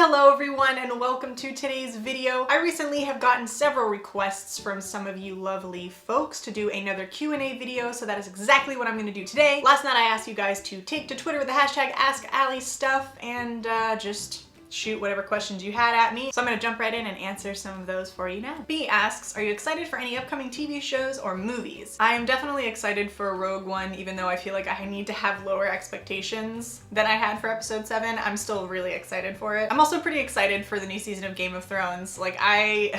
hello everyone and welcome to today's video. I recently have gotten several requests from some of you lovely folks to do another Q&A video, so that is exactly what I'm going to do today. Last night I asked you guys to take to Twitter with the hashtag AskAlliStuff and just shoot whatever questions you had at me. So I'm gonna jump right in and answer some of those for you now. B asks, are you excited for any upcoming TV shows or movies? I am definitely excited for Rogue One, even though I feel like I need to have lower expectations than I had for episode 7. I'm still really excited for it. I'm also pretty excited for the new season of Game of Thrones. Like I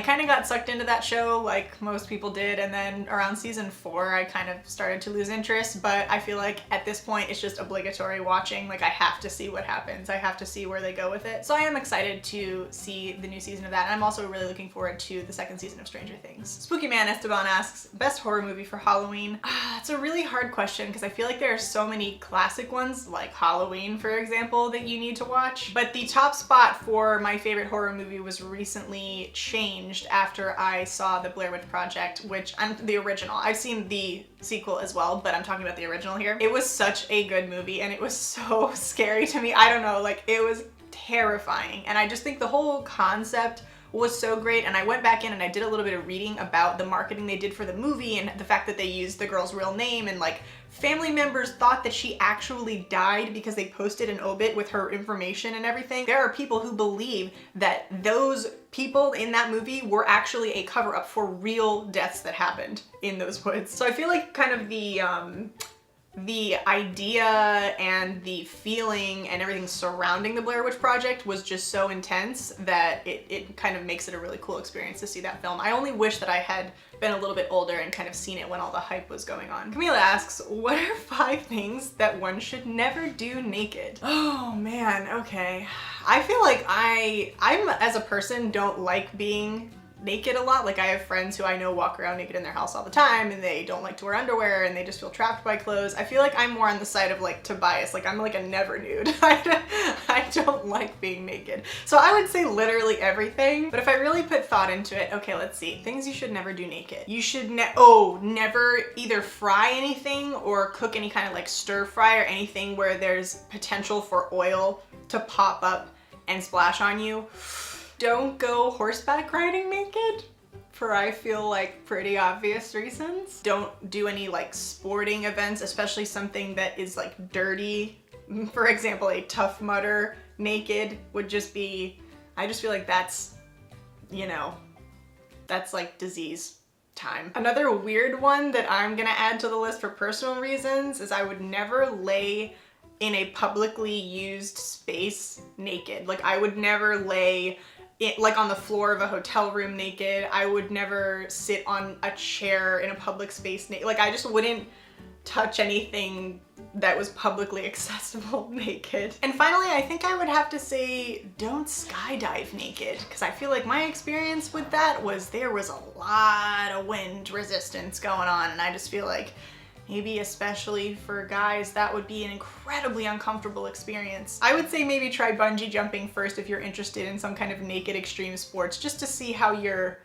kind of got sucked into that show like most people did, and then around season 4 I kind of started to lose interest, but I feel like at this point it's just obligatory watching. Like I have to see what happens. I have to see where they go with it. So I am excited to see the new season of that, and I'm also really looking forward to the second season of Stranger Things. Spooky Man Esteban asks, best horror movie for Halloween? It's a really hard question because I feel like there are so many classic ones like Halloween, for example, that you need to watch. But the top spot for my favorite horror movie was recently changed after I saw the Blair Witch Project, which I'm the original. I've seen the sequel as well, but I'm talking about the original here. It was such a good movie and it was so scary to me. I don't know, like it was terrifying. And I just think the whole concept was so great, and I went back in and I did a little bit of reading about the marketing they did for the movie and the fact that they used the girl's real name, and like family members thought that she actually died because they posted an obit with her information and everything. There are people who believe that those people in that movie were actually a cover-up for real deaths that happened in those woods. So I feel like kind of the idea and the feeling and everything surrounding the Blair Witch Project was just so intense that it kind of makes it a really cool experience to see that film. I only wish that I had been a little bit older and kind of seen it when all the hype was going on. Camila asks, what are 5 things that one should never do naked? Oh man, okay. I feel like I'm as a person don't like being naked a lot. Like I have friends who I know walk around naked in their house all the time and they don't like to wear underwear and they just feel trapped by clothes. I feel like I'm more on the side of like Tobias. Like I'm like a never nude. I don't like being naked. So I would say literally everything, but if I really put thought into it, okay, let's see. Things you should never do naked. You should never either fry anything or cook any kind of like stir fry or anything where there's potential for oil to pop up and splash on you. Don't go horseback riding naked for I feel like pretty obvious reasons. Don't do any like sporting events, especially something that is like dirty. For example, a Tough Mudder naked would just be, I just feel like that's, you know, that's like disease time. Another weird one that I'm gonna add to the list for personal reasons is I would never lay in a publicly used space naked. Like I would never lay like on the floor of a hotel room naked. I would never sit on a chair in a public space naked. Like I just wouldn't touch anything that was publicly accessible naked. And finally, I think I would have to say don't skydive naked, because I feel like my experience with that was there was a lot of wind resistance going on, and I just feel like maybe especially for guys, that would be an incredibly uncomfortable experience. I would say maybe try bungee jumping first if you're interested in some kind of naked extreme sports, just to see how your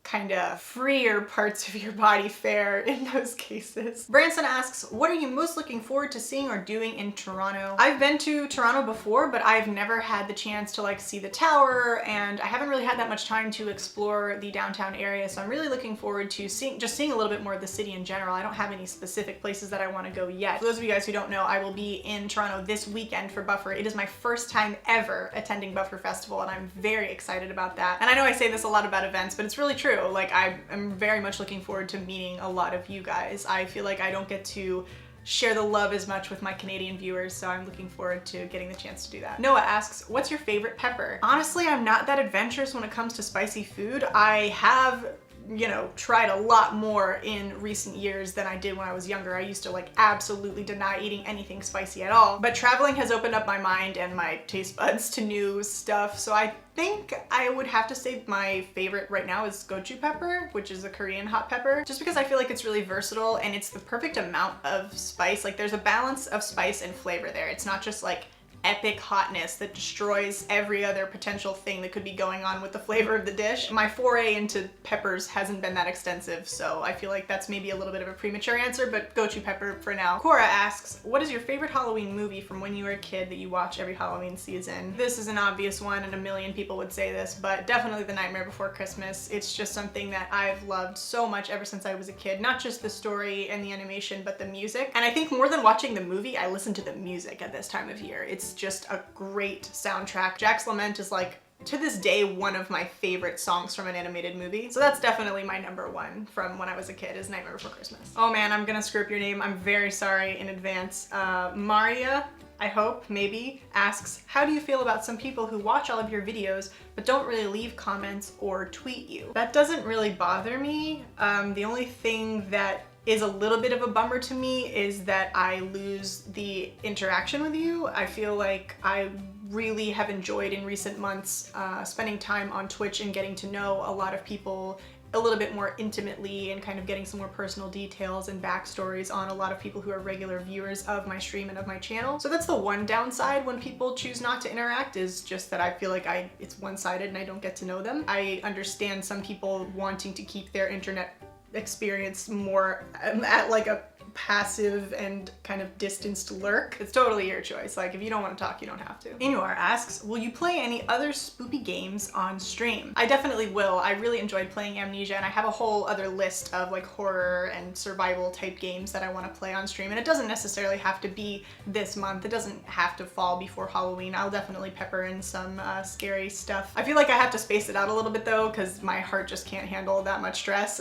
kind of freer parts of your body fare in those cases. Branson asks, what are you most looking forward to seeing or doing in Toronto? I've been to Toronto before, but I've never had the chance to like see the tower, and I haven't really had that much time to explore the downtown area, so I'm really looking forward to seeing a little bit more of the city in general. I don't have any specific places that I want to go yet. For those of you guys who don't know, I will be in Toronto this weekend for Buffer. It is my first time ever attending Buffer Festival, and I'm very excited about that. And I know I say this a lot about events, but it's really true. Like I'm very much looking forward to meeting a lot of you guys. I feel like I don't get to share the love as much with my Canadian viewers, so I'm looking forward to getting the chance to do that. Noah asks, what's your favorite pepper? Honestly, I'm not that adventurous when it comes to spicy food. I have, you know, tried a lot more in recent years than I did when I was younger. I used to like absolutely deny eating anything spicy at all, but traveling has opened up my mind and my taste buds to new stuff, so I think I would have to say my favorite right now is gochu pepper, which is a Korean hot pepper, just because I feel like it's really versatile and it's the perfect amount of spice. Like there's a balance of spice and flavor there. It's not just like epic hotness that destroys every other potential thing that could be going on with the flavor of the dish. My foray into peppers hasn't been that extensive, so I feel like that's maybe a little bit of a premature answer, but gochu pepper for now. Cora asks, what is your favorite Halloween movie from when you were a kid that you watch every Halloween season? This is an obvious one, and a million people would say this, but definitely The Nightmare Before Christmas. It's just something that I've loved so much ever since I was a kid. Not just the story and the animation, but the music. And I think more than watching the movie, I listen to the music at this time of year. It's just a great soundtrack. Jack's Lament is like, to this day, one of my favorite songs from an animated movie. So that's definitely my number one from when I was a kid, is Nightmare Before Christmas. Oh man, I'm gonna screw up your name. I'm very sorry in advance. Maria, I hope, maybe, asks, how do you feel about some people who watch all of your videos but don't really leave comments or tweet you? That doesn't really bother me. The only thing that is a little bit of a bummer to me is that I lose the interaction with you. I feel like I really have enjoyed in recent months spending time on Twitch and getting to know a lot of people a little bit more intimately and kind of getting some more personal details and backstories on a lot of people who are regular viewers of my stream and of my channel. So that's the one downside when people choose not to interact, is just that I feel like it's one-sided and I don't get to know them. I understand some people wanting to keep their internet experience more at like a passive and kind of distanced lurk. It's totally your choice. Like, if you don't want to talk, you don't have to. Inuar asks, will you play any other spoopy games on stream? I definitely will. I really enjoyed playing Amnesia, and I have a whole other list of like horror and survival type games that I want to play on stream. And it doesn't necessarily have to be this month. It doesn't have to fall before Halloween. I'll definitely pepper in some scary stuff. I feel like I have to space it out a little bit though, because my heart just can't handle that much stress.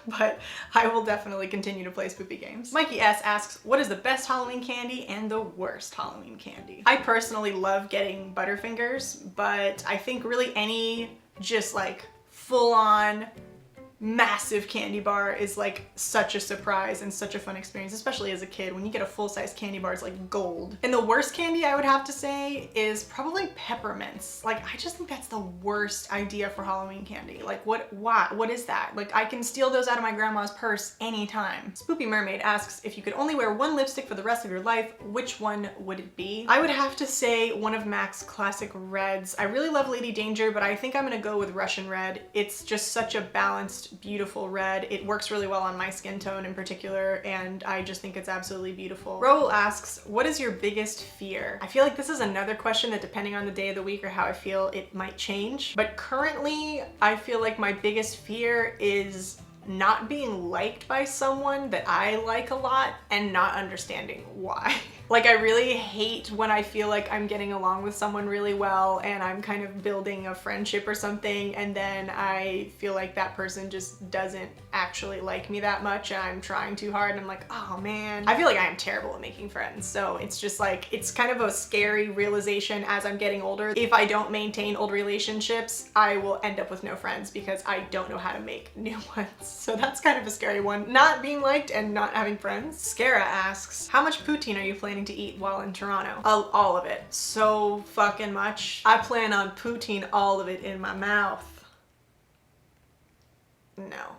But I will definitely continue to play spoopy games. Mikey S asks, what is the best Halloween candy and the worst Halloween candy? I personally love getting Butterfingers, but I think really any just like full-on massive candy bar is like such a surprise and such a fun experience, especially as a kid. When you get a full-size candy bar, it's like gold. And the worst candy I would have to say is probably peppermints. Like, I just think that's the worst idea for Halloween candy. Like, why? What is that? Like, I can steal those out of my grandma's purse anytime. Spoopy Mermaid asks, if you could only wear one lipstick for the rest of your life, which one would it be? I would have to say one of MAC's classic reds. I really love Lady Danger, but I think I'm gonna go with Russian Red. It's just such a balanced, beautiful red. It works really well on my skin tone in particular, and I just think it's absolutely beautiful. Raul asks, what is your biggest fear? I feel like this is another question that, depending on the day of the week or how I feel, it might change. But currently, I feel like my biggest fear is not being liked by someone that I like a lot and not understanding why. Like, I really hate when I feel like I'm getting along with someone really well and I'm kind of building a friendship or something, and then I feel like that person just doesn't actually like me that much and I'm trying too hard and I'm like, oh man. I feel like I am terrible at making friends, so it's just like, it's kind of a scary realization as I'm getting older. If I don't maintain old relationships, I will end up with no friends because I don't know how to make new ones. So that's kind of a scary one, not being liked and not having friends. Skara asks, how much poutine are you planning to eat while in Toronto? All of it. So fucking much. I plan on poutine all of it in my mouth. No.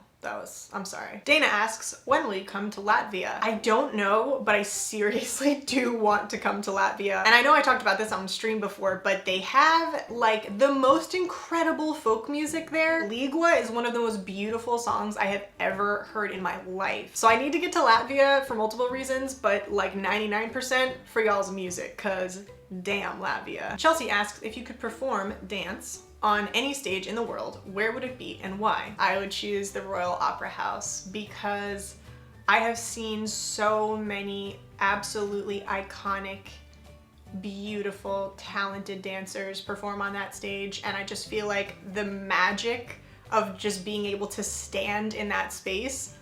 I'm sorry. Dana asks, when will you come to Latvia? I don't know, but I seriously do want to come to Latvia. And I know I talked about this on stream before, but they have like the most incredible folk music there. Ligua is one of the most beautiful songs I have ever heard in my life. So I need to get to Latvia for multiple reasons, but like 99% for y'all's music, cause damn Latvia. Chelsea asks, if you could perform dance on any stage in the world, where would it be and why? I would choose the Royal Opera House because I have seen so many absolutely iconic, beautiful, talented dancers perform on that stage, and I just feel like the magic of just being able to stand in that space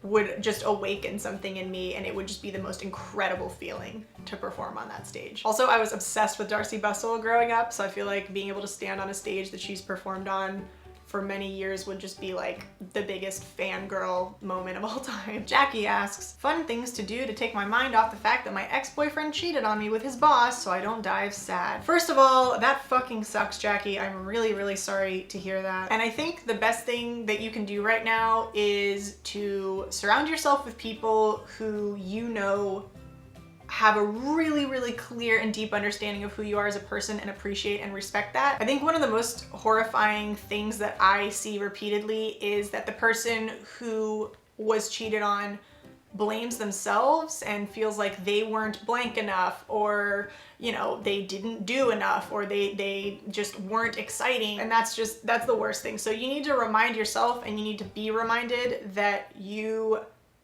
would just awaken something in me, and it would just be the most incredible feeling to perform on that stage. Also, I was obsessed with Darcy Bustle growing up, so I feel like being able to stand on a stage that she's performed on for many years would just be like the biggest fangirl moment of all time. Jackie asks, fun things to do to take my mind off the fact that my ex-boyfriend cheated on me with his boss so I don't die of sad. First of all, that fucking sucks, Jackie. I'm really, really sorry to hear that. And I think the best thing that you can do right now is to surround yourself with people who you know have a really, really clear and deep understanding of who you are as a person and appreciate and respect that. I think one of the most horrifying things that I see repeatedly is that the person who was cheated on blames themselves and feels like they weren't blank enough, or you know, they didn't do enough, or they just weren't exciting. And that's the worst thing. So you need to remind yourself, and you need to be reminded that you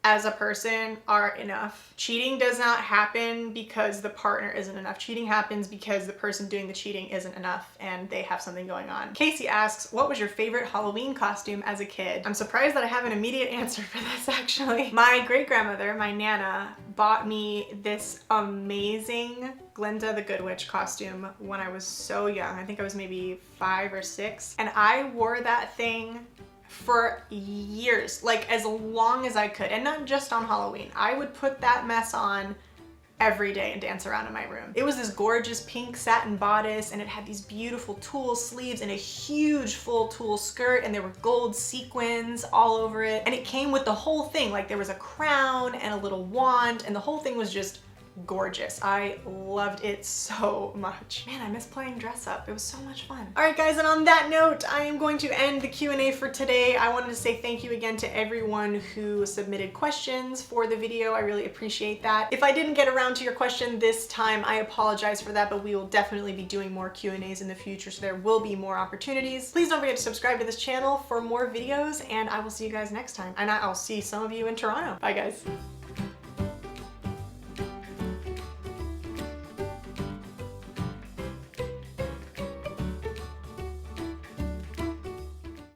as a person are enough. Cheating does not happen because the partner isn't enough. Cheating happens because the person doing the cheating isn't enough and they have something going on. Casey asks, what was your favorite Halloween costume as a kid? I'm surprised that I have an immediate answer for this actually. My great-grandmother, my Nana, bought me this amazing Glinda the Good Witch costume when I was so young. I think I was maybe 5 or 6. And I wore that thing for years, like as long as I could, and not just on Halloween. I would put that mess on every day and dance around in my room. It was this gorgeous pink satin bodice, and it had these beautiful tulle sleeves and a huge full tulle skirt, and there were gold sequins all over it. And it came with the whole thing, like there was a crown and a little wand, and the whole thing was just gorgeous. I loved it so much. Man, I miss playing dress up. It was so much fun. All right, guys, and on that note, I am going to end the Q&A for today. I wanted to say thank you again to everyone who submitted questions for the video. I really appreciate that. If I didn't get around to your question this time, I apologize for that, but we will definitely be doing more Q&As in the future, so there will be more opportunities. Please don't forget to subscribe to this channel for more videos, and I will see you guys next time. And I'll see some of you in Toronto. Bye, guys.